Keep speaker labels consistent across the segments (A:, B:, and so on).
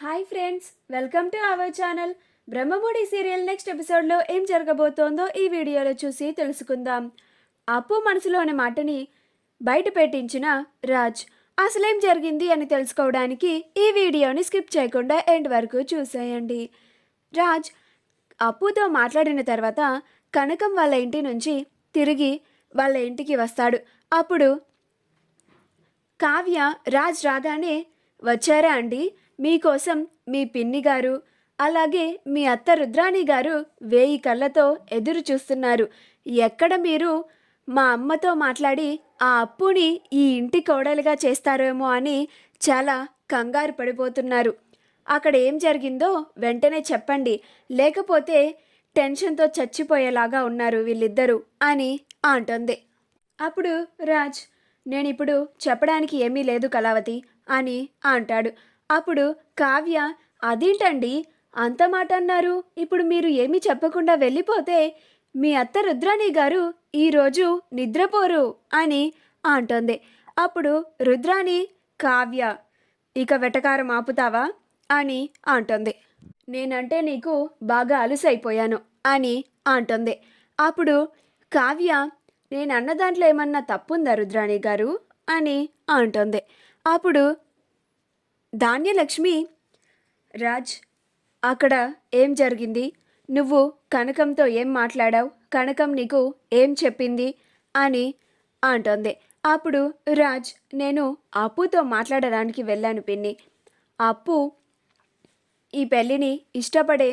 A: Hi friends, welcome to our channel. Brahmamudi serial next ఎపిసోడ్లో ఏం జరగబోతోందో ఈ వీడియోలో చూసి తెలుసుకుందాం. అప్పు మనసులోని మాటని బయట పెట్టించిన రాజ్ అసలేం జరిగింది అని తెలుసుకోవడానికి ఈ వీడియోని స్కిప్ చేయకుండా ఎండ్ వరకు చూసేయండి. రాజ్ అప్పుతో మాట్లాడిన తర్వాత కనకం వాళ్ళ ఇంటి నుంచి తిరిగి వాళ్ళ ఇంటికి వస్తాడు. అప్పుడు కావ్య రాజ్ రాగానే, వచ్చారా అండి, మీకోసం మీ పిన్ని గారు అలాగే మీ అత్త రుద్రాణి గారు 1000 కళ్ళతో ఎదురు చూస్తున్నారు. ఎక్కడ మీరు మా అమ్మతో మాట్లాడి ఆ అప్పుని ఈ ఇంటి కోడలుగా చేస్తారేమో అని చాలా కంగారు పడిపోతున్నారు. అక్కడ ఏం జరిగిందో వెంటనే చెప్పండి, లేకపోతే టెన్షన్తో చచ్చిపోయేలాగా ఉన్నారు వీళ్ళిద్దరూ అని అంటుంది. అప్పుడు రాజ్, నేనిప్పుడు చెప్పడానికి ఏమీ లేదు కళావతి అని అంటాడు. అప్పుడు కావ్య, అదేంటండి అంత మాట అన్నారు, ఇప్పుడు మీరు ఏమీ చెప్పకుండా వెళ్ళిపోతే మీ అత్త రుద్రాణి గారు ఈరోజు నిద్రపోరు అని అంటుంది. అప్పుడు రుద్రాణి, కావ్య ఇక వెటకారం ఆపుతావా అని అంటుంది. నేనంటే నీకు బాగా అలుసైపోయాను అని అంటుంది. అప్పుడు కావ్య, నేను అన్న దాంట్లో ఏమన్నా తప్పుందా రుద్రాణి గారు అని అంటుంది. అప్పుడు ధాన్యలక్ష్మి, రాజ్ అక్కడ ఏం జరిగింది, నువ్వు కనకంతో ఏం మాట్లాడావు, కనకం నీకు ఏం చెప్పింది అని అంటుంది. అప్పుడు రాజ్, నేను అప్పుతో మాట్లాడడానికి వెళ్ళాను పిన్ని. అప్పు ఈ పెళ్ళిని ఇష్టపడే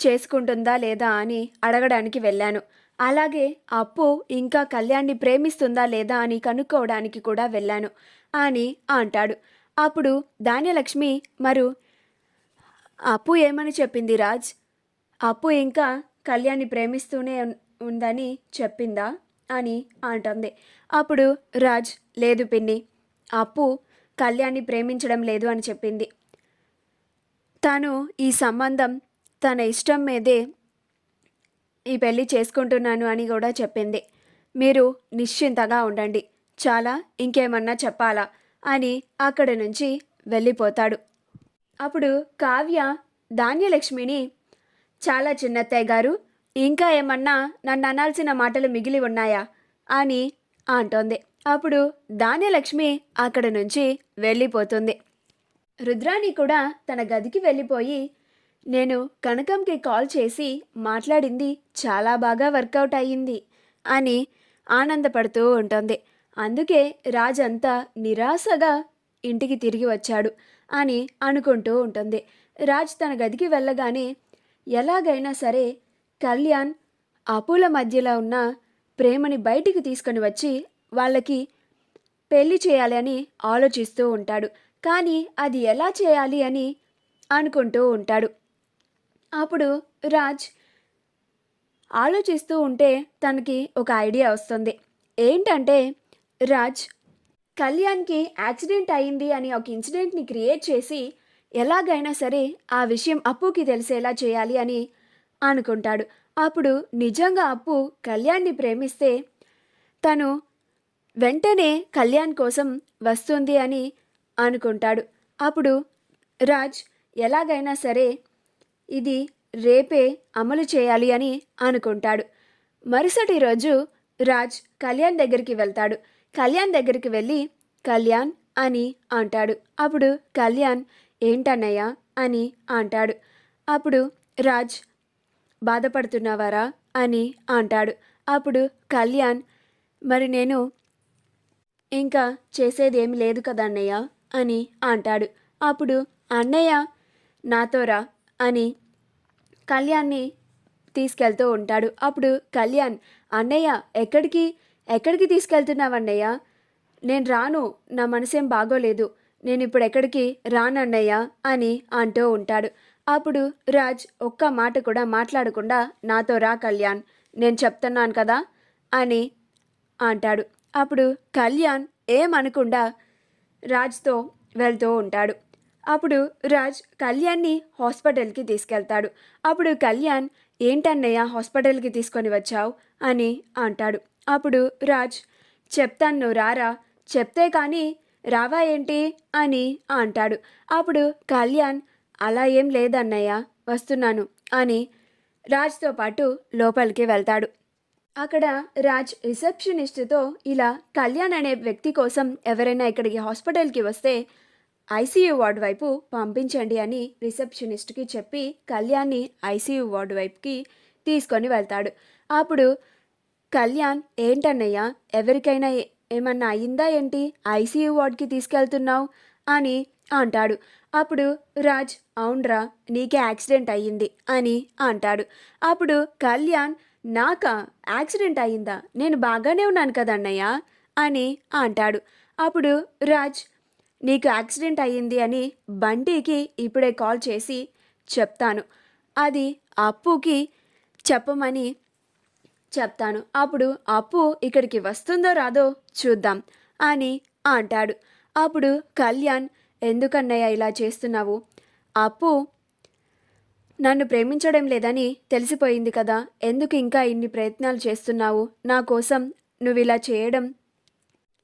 A: చేసుకుంటుందా లేదా అని అడగడానికి వెళ్ళాను. అలాగే అప్పు ఇంకా కళ్యాణ్ని ప్రేమిస్తుందా లేదా అని కనుక్కోవడానికి కూడా వెళ్ళాను అని అంటాడు. అప్పుడు ధాన్యలక్ష్మి, మరు అప్పు ఏమని చెప్పింది రాజ్, అప్పు ఇంకా కళ్యాణ్ని ప్రేమిస్తూనే ఉందని చెప్పిందా అని అంటుంది. అప్పుడు రాజ్, లేదు పిన్ని, అప్పు కళ్యాణ్ని ప్రేమించడం లేదు అని చెప్పింది. తను ఈ సంబంధం తన ఇష్టం మీదే ఈ పెళ్ళి చేసుకుంటున్నాను అని కూడా చెప్పింది. మీరు నిశ్చింతగా ఉండండి, చాలా ఇంకేమన్నా చెప్పాలా అని అక్కడి నుంచి వెళ్ళిపోతాడు. అప్పుడు కావ్య ధాన్యలక్ష్మిని, చాలా చిన్నత్తయ్య గారు, ఇంకా ఏమన్నా నన్ను అనాల్సిన మాటలు మిగిలి ఉన్నాయా అని అంటోంది. అప్పుడు ధాన్యలక్ష్మి అక్కడి నుంచి వెళ్ళిపోతుంది. రుద్రాణి కూడా తన గదికి వెళ్ళిపోయి, నేను కనకంకి కాల్ చేసి మాట్లాడింది చాలా బాగా వర్కౌట్ అయ్యింది అని ఆనందపడుతూ ఉంటుంది. అందుకే రాజ్ అంతా నిరాశగా ఇంటికి తిరిగి వచ్చాడు అని అనుకుంటూ ఉంటుంది. రాజ్ తన గదికి వెళ్ళగానే ఎలాగైనా సరే కళ్యాణ్ అప్పుల మధ్యలో ఉన్న ప్రేమని బయటికి తీసుకొని వచ్చి వాళ్ళకి పెళ్లి చేయాలి అని ఆలోచిస్తూ ఉంటాడు. కానీ అది ఎలా చేయాలి అని అనుకుంటూ ఉంటాడు. అప్పుడు రాజ్ ఆలోచిస్తూ ఉంటే తనకి ఒక ఐడియా వస్తుంది. ఏంటంటే, రాజ్ కళ్యాణ్కి యాక్సిడెంట్ అయింది అని ఒక ఇన్సిడెంట్ని క్రియేట్ చేసి ఎలాగైనా సరే ఆ విషయం అప్పుకి తెలిసేలా చేయాలి అని అనుకుంటాడు. అప్పుడు నిజంగా అప్పు కళ్యాణ్ని ప్రేమిస్తే తను వెంటనే కళ్యాణ్ కోసం వస్తుంది అని అనుకుంటాడు. అప్పుడు రాజ్ ఎలాగైనా సరే ఇది రేపే అమలు చేయాలి అని అనుకుంటాడు. మరుసటి రోజు రాజ్ కళ్యాణ్ దగ్గరికి వెళ్తాడు. కళ్యాణ్ దగ్గరికి వెళ్ళి, కళ్యాణ్ అని అంటాడు. అప్పుడు కళ్యాణ్, ఏంటన్నయ్య అని అంటాడు. అప్పుడు రాజ్, బాధపడుతున్నావారా అని అంటాడు. అప్పుడు కళ్యాణ్, మరి నేను ఇంకా చేసేది ఏమి లేదు కదా అన్నయ్య అని అంటాడు. అప్పుడు అన్నయ్య నాతో రా అని కళ్యాణ్ని తీసుకెళ్తూ ఉంటాడు. అప్పుడు కళ్యాణ్, అన్నయ్య ఎక్కడికి తీసుకెళ్తున్నావన్నయ్య, నేను రాను, నా మనసేం బాగోలేదు, నేను ఇప్పుడు ఎక్కడికి రానన్నయ్య అని అంటూ ఉంటాడు. అప్పుడు రాజ్ ఒక్క మాట కూడా మాట్లాడకుండా, నాతో రా కళ్యాణ్, నేను చెప్తున్నాను కదా అని అంటాడు. అప్పుడు కళ్యాణ్ ఏమనకుండా రాజ్తో వెళ్తూ ఉంటాడు. అప్పుడు రాజ్ కళ్యాణ్ని హాస్పిటల్కి తీసుకెళ్తాడు. అప్పుడు కళ్యాణ్, ఏంటన్నయ్య హాస్పిటల్కి తీసుకొని వచ్చావు అని అంటాడు. అప్పుడు రాజ్, చెప్తాను నువ్వు రారా, చెప్తే కానీ రావా ఏంటి అని అంటాడు. అప్పుడు కళ్యాణ్, అలా ఏం లేదన్నయ్య, వస్తున్నాను అని రాజ్తో పాటు లోపలికి వెళ్తాడు. అక్కడ రాజ్ రిసెప్షనిస్ట్తో ఇలా కళ్యాణ్ అనే వ్యక్తి కోసం ఎవరైనా ఇక్కడికి హాస్పిటల్కి వస్తే ఐసీయూ వార్డు వైపు పంపించండి అని రిసెప్షనిస్ట్కి చెప్పి కళ్యాణ్ని ఐసీయూ వార్డు వైపుకి తీసుకొని వెళ్తాడు. అప్పుడు కళ్యాణ్, ఏంటన్నయ్య, ఎవరికైనా ఏమన్నా అయిందా ఏంటి, ఐసీయూ వార్డ్కి తీసుకెళ్తున్నావు అని అంటాడు. అప్పుడు రాజ్, అవునరా, నీకే యాక్సిడెంట్ అయ్యింది అని అంటాడు. అప్పుడు కళ్యాణ్, నాకా యాక్సిడెంట్ అయ్యిందా, నేను బాగానే ఉన్నాను కదన్నయ్య అని అంటాడు. అప్పుడు రాజ్, నీకు యాక్సిడెంట్ అయ్యింది అని బంటికి ఇప్పుడే కాల్ చేసి చెప్తాను, అది అప్పుకి చెప్పమని చెప్తాను, అప్పుడు అప్పు ఇక్కడికి వస్తుందో రాదో చూద్దాం అని అంటాడు. అప్పుడు కళ్యాణ్, ఎందుకన్నయ్య ఇలా చేస్తున్నావు, అప్పు నన్ను ప్రేమించడం లేదని తెలిసిపోయింది కదా, ఎందుకు ఇంకా ఇన్ని ప్రయత్నాలు చేస్తున్నావు, నా కోసం నువ్వు ఇలా చేయడం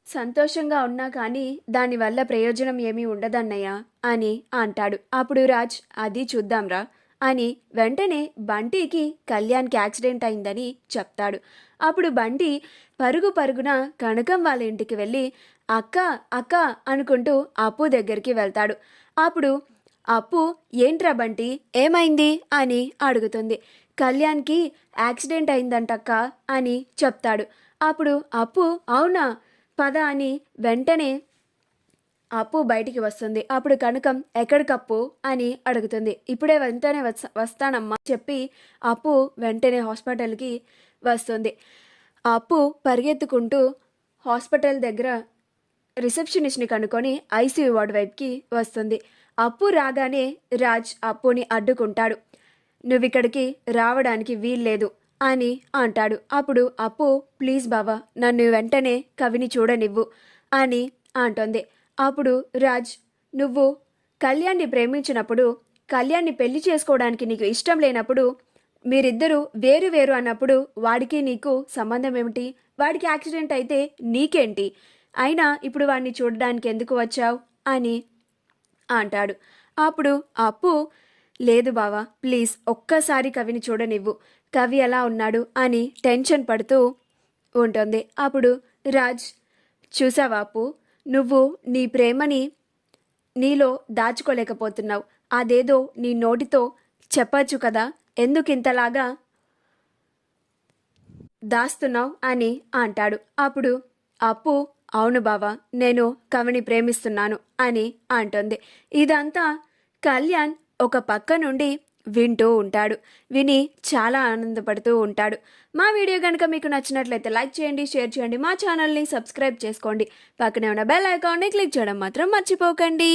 A: సంతోషంగా ఉన్నా కానీ దానివల్ల ప్రయోజనం ఏమీ ఉండదన్నయ్య అని అంటాడు. అప్పుడు రాజ్, అది చూద్దాంరా అని వెంటనే బంటికి కళ్యాణ్కి యాక్సిడెంట్ అయిందని చెప్తాడు. అప్పుడు బంటి పరుగు పరుగున కనకం వాళ్ళ ఇంటికి వెళ్ళి అక్క అక్క అనుకుంటూ అప్పు దగ్గరికి వెళ్తాడు. అప్పుడు అప్పు, ఏంట్రా బంటి, ఏమైంది అని అడుగుతుంది. కళ్యాణ్కి యాక్సిడెంట్ అయిందంటక్క అని చెప్తాడు. అప్పుడు అప్పు, అవునా, పద అని వెంటనే అప్పు బయటికి వస్తుంది. అప్పుడు కనకం, ఎక్కడికప్పు అని అడుగుతుంది. ఇప్పుడే వెంటనే వస్తానమ్మా చెప్పి అప్పు వెంటనే హాస్పిటల్కి వస్తుంది. అప్పు పరిగెత్తుకుంటూ హాస్పిటల్ దగ్గర రిసెప్షనిస్ట్ని కనుక్కొని ఐసీయూ వార్డు వైపుకి వస్తుంది. అప్పు రాగానే రాజ్ అప్పుని అడ్డుకుంటాడు. నువ్విక్కడికి రావడానికి వీల్లేదు అని అంటాడు. అప్పుడు అప్పు, ప్లీజ్ బావా, నన్ను వెంటనే కవిని చూడనివ్వు అని అంటుంది. అప్పుడు రాజ్, నువ్వు కళ్యాణ్ని ప్రేమించినప్పుడు, కళ్యాణ్ని పెళ్లి చేసుకోవడానికి నీకు ఇష్టం లేనప్పుడు, మీరిద్దరూ వేరు వేరు అన్నప్పుడు వాడికి నీకు సంబంధం ఏమిటి, వాడికి యాక్సిడెంట్ అయితే నీకేంటి, అయినా ఇప్పుడు వాడిని చూడడానికి ఎందుకు వచ్చావు అని అంటాడు. అప్పుడు అప్పు, లేదు బావా, ప్లీజ్ ఒక్కసారి కవిని చూడనివ్వు, కవి ఎలా ఉన్నాడు అని టెన్షన్ పడుతూ ఉంటుంది. అప్పుడు రాజ్, చూసావా అప్పు, నువ్వు నీ ప్రేమని నీలో దాచుకోలేకపోతున్నావు, అదేదో నీ నోటితో చెప్పచ్చు కదా, ఎందుకు ఇంతలాగా దాస్తున్నావు అని అంటాడు. అప్పుడు అప్పు, అవును బావా, నేను కవిని ప్రేమిస్తున్నాను అని అంటుంది. ఇదంతా కళ్యాణ్ ఒక పక్క నుండి వింటూ ఉంటాడు. విని చాలా ఆనందపడుతూ ఉంటాడు. మా వీడియో కనుక మీకు నచ్చినట్లయితే లైక్ చేయండి, షేర్ చేయండి, మా ఛానల్ని సబ్స్క్రైబ్ చేసుకోండి, పక్కనే ఉన్న బెల్ ఐకాన్ని క్లిక్ చేయడం మాత్రం మర్చిపోకండి.